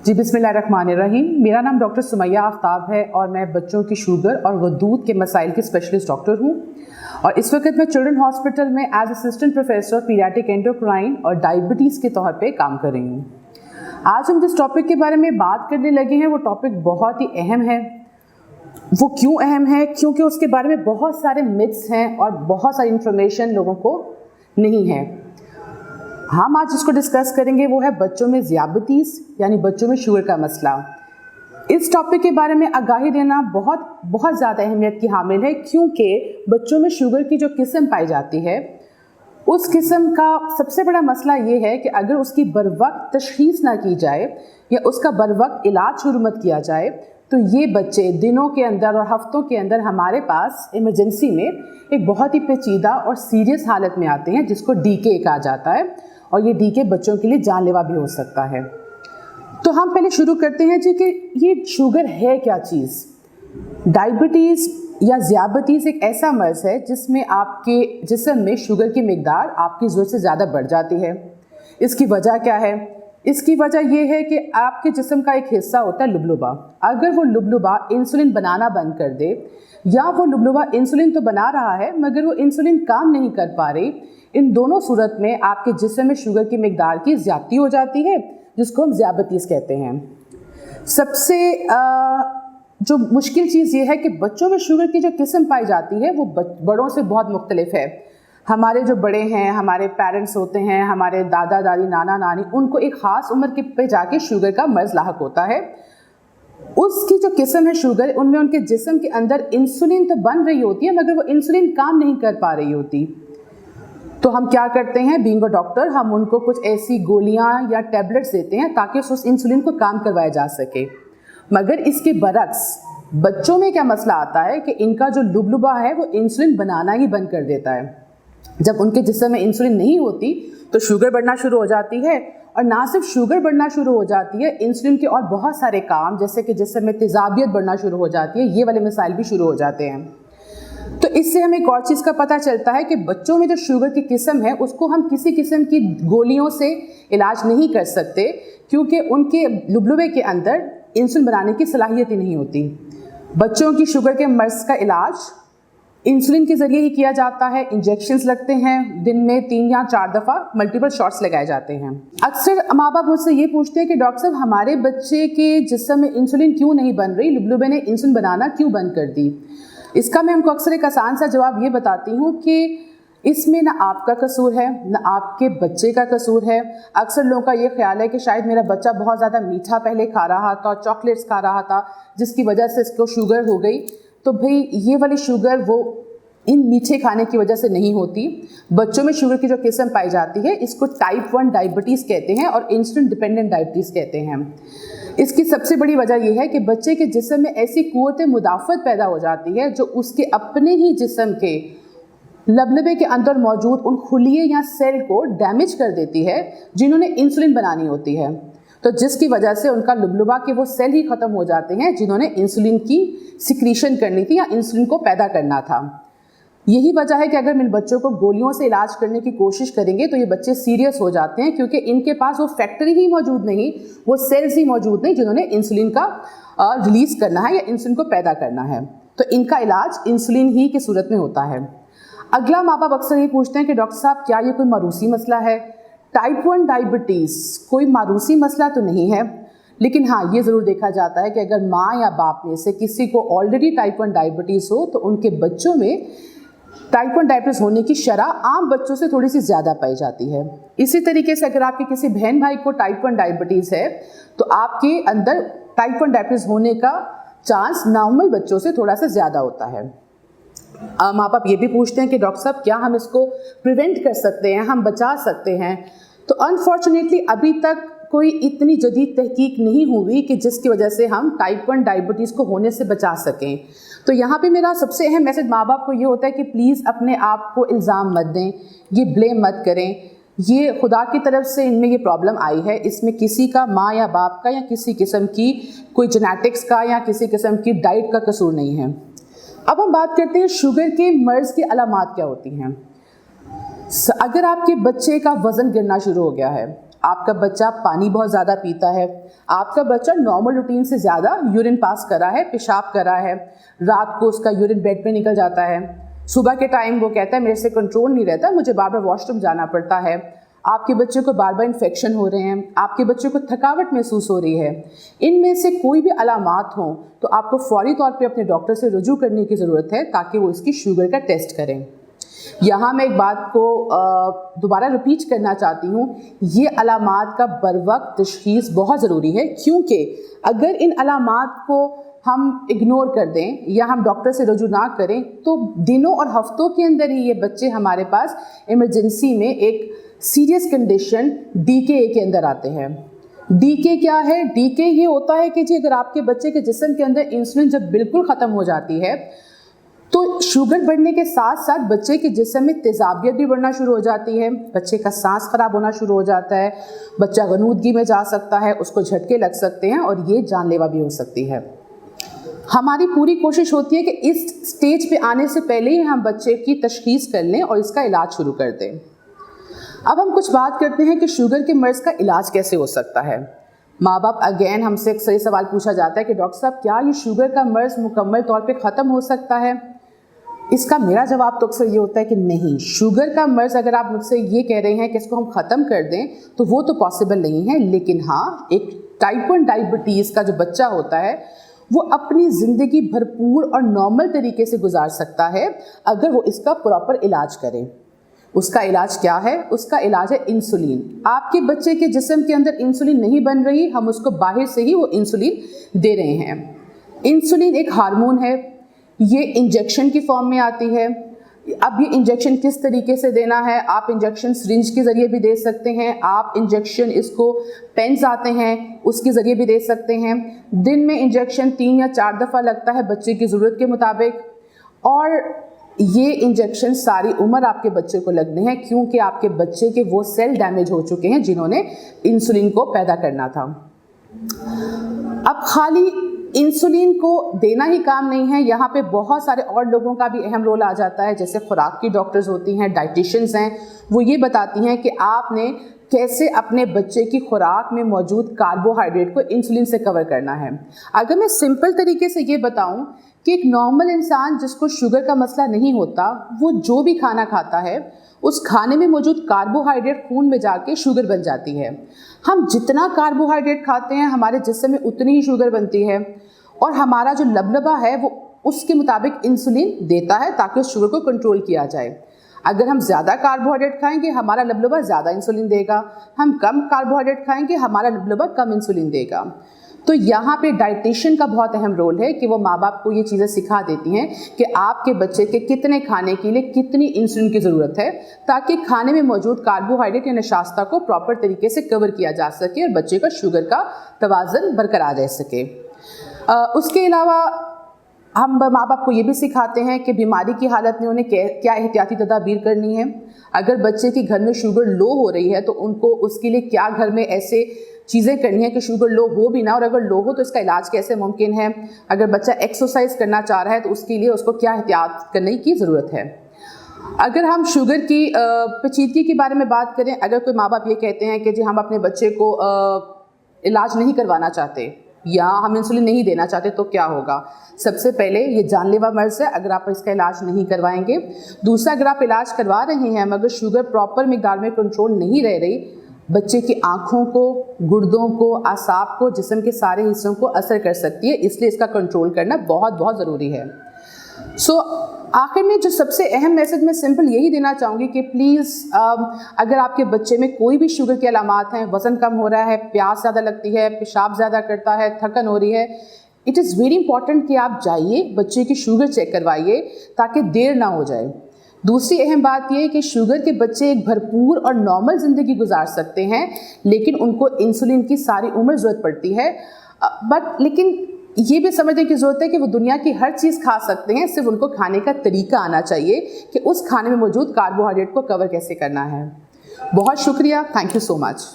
जी बिस्मिल्लाहिर्रहमानिर्रहीम। मेरा नाम डॉक्टर सुमैया आफ्ताब है और मैं बच्चों की शुगर और गदूद के मसाइल की स्पेशलिस्ट डॉक्टर हूँ और इस वक्त मैं चिल्ड्रन हॉस्पिटल में as assistant professor paediatric endocrine और डायबिटीज़ के तौर पे काम कर रही हूँ। आज हम जिस टॉपिक के बारे में बात करने लगे हैं वो टॉपिक बहुत ही अहम है। वो क्यों अहम है? क्योंकि उसके बारे में बहुत सारे मिथ्स हैं और बहुत सारी इन्फॉर्मेशन लोगों को नहीं है। हम आज जिसको डिस्कस करेंगे वो है बच्चों में ज़ियाबतीज़ यानी बच्चों में शुगर का मसला। इस टॉपिक के बारे में आगाही देना बहुत ज़्यादा अहमियत की हामिल है, क्योंकि बच्चों में शुगर की जो किस्म पाई जाती है उस किस्म का सबसे बड़ा मसला ये है कि अगर उसकी बरवक्त तशख़ीस ना की जाए या उसका बरवक्त इलाज शुरू मत किया जाए तो ये बच्चे दिनों के अंदर और हफ्तों के अंदर हमारे पास इमरजेंसी में एक बहुत ही पेचीदा और सीरियस हालत में आते हैं जिसको डीके कहा जाता है और ये डीके बच्चों के लिए जानलेवा भी हो सकता है। तो हम पहले शुरू करते हैं जी कि ये शुगर है क्या चीज़। डायबिटीज़ या ज़ियाबतीज़ एक ऐसा मर्ज़ है जिसमें आपके जिस्म में शुगर की मिकदार आपकी ज़रूरत से ज़्यादा बढ़ जाती है। इसकी वजह क्या है? इसकी वजह यह है कि आपके जिस्म का एक हिस्सा होता है लुबलुबा। अगर वो लुबलुबा इंसुलिन बनाना बंद कर दे या वो लुबलुबा इंसुलिन तो बना रहा है मगर वो इंसुलिन काम नहीं कर पा रही, इन दोनों सूरत में आपके जिस्म में शुगर की मिकदार की ज़्यादती हो जाती है जिसको हम ज़ियाबतीज़ कहते हैं। सबसे जो मुश्किल चीज़ ये है कि बच्चों में शुगर की जो किस्म पाई जाती है वो बड़ों से बहुत मुख्तलिफ है। हमारे जो बड़े हैं, हमारे पेरेंट्स होते हैं, हमारे दादा दादी नाना नानी, उनको एक ख़ास उम्र के पे जाके शुगर का मर्ज़ लाहक होता है। उसकी जो किस्म है शुगर, उनमें उनके जिस्म के अंदर इंसुलिन तो बन रही होती है मगर वो इंसुलिन काम नहीं कर पा रही होती। तो हम क्या करते हैं, बीइंग अ डॉक्टर, हम उनको कुछ ऐसी गोलियां या टैबलेट्स देते हैं ताकि उस इंसुलिन को काम करवाया जा सके। मगर इसके बरक्स बच्चों में क्या मसला आता है कि इनका जो लुबलुबा है वो इंसुलिन बनाना ही बंद कर देता है। जब उनके जिस्म में इंसुलिन नहीं होती तो शुगर बढ़ना शुरू हो जाती है और ना सिर्फ शुगर बढ़ना शुरू हो जाती है, इंसुलिन के और बहुत सारे काम जैसे कि जिस्म में तेज़ाबियत बढ़ना शुरू हो जाती है, ये वाले मसाइल भी शुरू हो जाते हैं। तो इससे हमें एक और चीज़ का पता चलता है कि बच्चों में जो शुगर की किस्म है उसको हम किसी किस्म की गोलियों से इलाज नहीं कर सकते, क्योंकि उनके लुबलुबे के अंदर इंसुलिन बनाने की सलाहियत ही नहीं होती। बच्चों की शुगर के मर्ज़ का इलाज इंसुलिन के ज़रिए ही किया जाता है। इंजेक्शंस लगते हैं, दिन में 3 या 4 दफ़ा मल्टीपल शॉट्स लगाए जाते हैं। अक्सर माँ बाप मुझसे ये पूछते हैं कि डॉक्टर साहब हमारे बच्चे के जिस्म में इंसुलिन क्यों नहीं बन रही, लुबलुबे ने इंसुलिन बनाना क्यों बंद कर दी। इसका मैं उनको अक्सर एक आसान सा जवाब ये बताती हूँ कि इसमें ना आपका कसूर है ना आपके बच्चे का कसूर है। अक्सर लोगों का ये ख्याल है कि शायद मेरा बच्चा बहुत ज़्यादा मीठा पहले खा रहा था, चॉकलेट्स खा रहा था, जिसकी वजह से इसको शुगर हो गई। तो भाई ये वाली शुगर वो इन मीठे खाने की वजह से नहीं होती। बच्चों में शुगर की जो किस्म पाई जाती है इसको टाइप 1 डायबिटीज़ कहते हैं और इंसुलिन डिपेंडेंट डायबिटीज़ कहते हैं। इसकी सबसे बड़ी वजह यह है कि बच्चे के जिस्म में ऐसी क़ुव्वत मुदाफ़त पैदा हो जाती है जो उसके अपने ही जिस्म के लबलबे के अंदर मौजूद उन खुलिये या सेल को डैमेज कर देती है जिन्होंने इंसुलिन बनानी होती है। तो जिसकी वजह से उनका लुबलुबा के वो सेल ही ख़त्म हो जाते हैं जिन्होंने इंसुलिन की सिक्रीशन करनी थी या इंसुलिन को पैदा करना था। यही वजह है कि अगर इन बच्चों को गोलियों से इलाज करने की कोशिश करेंगे तो ये बच्चे सीरियस हो जाते हैं, क्योंकि इनके पास वो फैक्ट्री ही मौजूद नहीं, वो सेल्स ही मौजूद नहीं जिन्होंने इंसुलिन का रिलीज़ करना है या इंसुलिन को पैदा करना है। तो इनका इलाज इंसुलिन ही की सूरत में होता है। अगला माँ बाप अक्सर ये पूछते हैं कि डॉक्टर साहब क्या ये कोई मारूसी मसला है। टाइप 1 डायबिटीज़ कोई मारूसी मसला तो नहीं है, लेकिन हाँ ये ज़रूर देखा जाता है कि अगर माँ या बाप में से किसी को ऑलरेडी टाइप 1 डायबिटीज़ हो तो उनके बच्चों में टाइप 1 डायबिटीज़ होने की शरह आम बच्चों से थोड़ी सी ज़्यादा पाई जाती है। इसी तरीके से अगर आपके किसी बहन भाई को टाइप 1 डायबिटीज़ है तो आपके अंदर टाइप 1 डायबिटीज़ होने का चांस नॉर्मल बच्चों से थोड़ा सा ज़्यादा होता है। माँ बाप ये भी पूछते हैं कि डॉक्टर साहब क्या हम इसको प्रिवेंट कर सकते हैं, हम बचा सकते हैं। तो अनफॉर्चुनेटली अभी तक कोई इतनी जदीद तहकीक नहीं हुई कि जिसकी वजह से हम टाइप 1 डायबिटीज़ को होने से बचा सकें। तो यहाँ पे मेरा सबसे अहम मैसेज माँ बाप को ये होता है कि प्लीज़ अपने आप को इल्ज़ाम मत दें, ये ब्लेम मत करें। ये खुदा की तरफ से इनमें ये प्रॉब्लम आई है, इसमें किसी का, माँ या बाप का या किसी किस्म की कोई जेनेटिक्स का या किसी किस्म की डाइट का कसूर नहीं है। अब हम बात करते हैं शुगर के मर्ज़ की अलामात क्या होती हैं। अगर आपके बच्चे का वज़न गिरना शुरू हो गया है, आपका बच्चा पानी बहुत ज़्यादा पीता है, आपका बच्चा नॉर्मल रूटीन से ज़्यादा यूरिन पास कर रहा है, पेशाब कर रहा है, रात को उसका यूरिन बेड पे निकल जाता है, सुबह के टाइम वो कहता है मेरे से कंट्रोल नहीं रहता, मुझे बार बार वॉशरूम जाना पड़ता है, आपके बच्चे को बार बार इन्फेक्शन हो रहे हैं, आपके बच्चे को थकावट महसूस हो रही है, इनमें से कोई भी अलामात हों तो आपको फौरी तौर पे अपने डॉक्टर से रुजू करने की ज़रूरत है ताकि वो इसकी शुगर का टेस्ट करें। यहाँ मैं एक बात को दोबारा रिपीट करना चाहती हूँ, ये अलामात का बरवक्त तशख़ीस बहुत ज़रूरी है, क्योंकि अगर इन अलामात को हम इग्नोर कर दें या हम डॉक्टर से रुजू ना करें तो दिनों और हफ्तों के अंदर ही ये बच्चे हमारे पास इमरजेंसी में एक सीरियस कंडीशन DKA के अंदर आते हैं। DKA क्या है? DKA ये होता है कि जी अगर आपके बच्चे के जिस्म के अंदर इंसुलिन जब बिल्कुल ख़त्म हो जाती है तो शुगर बढ़ने के साथ साथ बच्चे के जिस्म में तेज़ाबियत भी बढ़ना शुरू हो जाती है, बच्चे का सांस खराब होना शुरू हो जाता है, बच्चा गनूदगी में जा सकता है, उसको झटके लग सकते हैं और ये जानलेवा भी हो सकती है। हमारी पूरी कोशिश होती है कि इस स्टेज पे आने से पहले ही हम बच्चे की तशख़ीस कर लें और इसका इलाज शुरू कर दें। अब हम कुछ बात करते हैं कि शुगर के मर्ज़ का इलाज कैसे हो सकता है। माँ बाप अगेन हमसे अक्सर सवाल पूछा जाता है कि डॉक्टर साहब क्या ये शुगर का मर्ज़ मुकम्मल तौर पे ख़त्म हो सकता है? इसका मेरा जवाब तो अक्सर ये होता है कि नहीं, शुगर का मर्ज़ अगर आप मुझसे ये कह रहे हैं कि इसको हम ख़त्म कर दें तो वो तो पॉसिबल नहीं है, लेकिन हाँ, एक टाइप 1 डायबिटीज़ का जो बच्चा होता है वो अपनी ज़िंदगी भरपूर और नॉर्मल तरीके से गुजार सकता है अगर वो इसका प्रॉपर इलाज करे। उसका इलाज क्या है? उसका इलाज है इंसुलिन। आपके बच्चे के जिस्म के अंदर इंसुलिन नहीं बन रही, हम उसको बाहर से ही वो इंसुलिन दे रहे हैं। इंसुलिन एक हार्मोन है, ये इंजेक्शन की फॉर्म में आती है। अब ये इंजेक्शन किस तरीके से देना है? आप इंजेक्शन सिरिंज के ज़रिए भी दे सकते हैं, आप इंजेक्शन इसको पेन्स आते हैं उसके ज़रिए भी दे सकते हैं। दिन में इंजेक्शन 3 या 4 दफ़ा लगता है बच्चे की ज़रूरत के मुताबिक, और ये इंजेक्शन सारी उम्र आपके बच्चे को लगने हैं क्योंकि आपके बच्चे के वो सेल डैमेज हो चुके हैं जिन्होंने इंसुलिन को पैदा करना था। अब खाली इंसुलिन को देना ही काम नहीं है, यहाँ पे बहुत सारे और लोगों का भी अहम रोल आ जाता है, जैसे खुराक की डॉक्टर्स होती हैं, डाइटिशियंस हैं, वो ये बताती हैं कि आपने कैसे अपने बच्चे की खुराक में मौजूद कार्बोहाइड्रेट को इंसुलिन से कवर करना है। अगर मैं सिंपल तरीके से ये बताऊं कि एक नॉर्मल इंसान जिसको शुगर का मसला नहीं होता, वो जो भी खाना खाता है उस खाने में मौजूद कार्बोहाइड्रेट खून में जाके शुगर बन जाती है। हम जितना कार्बोहाइड्रेट खाते हैं हमारे जिस्म में उतनी ही शुगर बनती है, और हमारा जो लबलबा है वो उसके मुताबिक इंसुलिन देता है ताकि उस शुगर को कंट्रोल किया जाए। अगर हम ज़्यादा कार्बोहाइड्रेट खाएंगे हमारा लबलबा ज़्यादा इंसुलिन देगा, हम कम कार्बोहाइड्रेट खाएंगे हमारा लबलबा कम इंसुलिन देगा। तो यहाँ पे डाइटिशियन का बहुत अहम रोल है कि वो माँ बाप को ये चीज़ें सिखा देती हैं कि आपके बच्चे के कितने खाने के लिए कितनी इंसुलिन की ज़रूरत है, ताकि खाने में मौजूद कार्बोहाइड्रेट या नशास्ता को प्रॉपर तरीके से कवर किया जा सके और बच्चे का शुगर का तवाज़न बरकरार रह सके। उसके अलावा हम माँ बाप को ये भी सिखाते हैं कि बीमारी की हालत में उन्हें क्या एहतियाती तदाबीर करनी है। अगर बच्चे के घर में शुगर लो हो रही है तो उनको उसके लिए क्या घर में ऐसे चीज़ें करनी है कि शुगर लो हो भी ना, और अगर लो हो तो इसका इलाज कैसे मुमकिन है। अगर बच्चा एक्सरसाइज करना चाह रहा है तो उसके लिए उसको क्या एहतियात करने की ज़रूरत है। अगर हम शुगर की पेचीदगी के बारे में बात करें, अगर कोई माँ बाप ये कहते हैं कि जी हम अपने बच्चे को इलाज नहीं करवाना चाहते या हम इंसुलिन नहीं देना चाहते तो क्या होगा? सबसे पहले ये जानलेवा मर्ज़ है अगर आप इसका इलाज नहीं करवाएंगे। दूसरा, अगर आप इलाज करवा रहे हैं मगर शुगर प्रॉपर मिकदार में कंट्रोल नहीं रह रही, बच्चे की आँखों को, गुर्दों को, आसाब को, जिस्म के सारे हिस्सों को असर कर सकती है, इसलिए इसका कंट्रोल करना बहुत बहुत ज़रूरी है। आखिर में जो सबसे अहम मैसेज मैं सिंपल यही देना चाहूँगी कि प्लीज़ अगर आपके बच्चे में कोई भी शुगर के अलामात हैं, वज़न कम हो रहा है, प्यास ज़्यादा लगती है, पेशाब ज़्यादा करता है, थकन हो रही है, इट इज़ वेरी इंपॉर्टेंट कि आप जाइए बच्चे की शुगर चेक करवाइए ताकि देर ना हो जाए। दूसरी अहम बात यह है कि शुगर के बच्चे एक भरपूर और नॉर्मल ज़िंदगी गुजार सकते हैं, लेकिन उनको इंसुलिन की सारी उम्र ज़रूरत पड़ती है। लेकिन ये भी समझने की ज़रूरत है कि वो दुनिया की हर चीज़ खा सकते हैं, सिर्फ उनको खाने का तरीका आना चाहिए कि उस खाने में मौजूद कार्बोहाइड्रेट को कवर कैसे करना है। बहुत शुक्रिया, थैंक यू सो मच।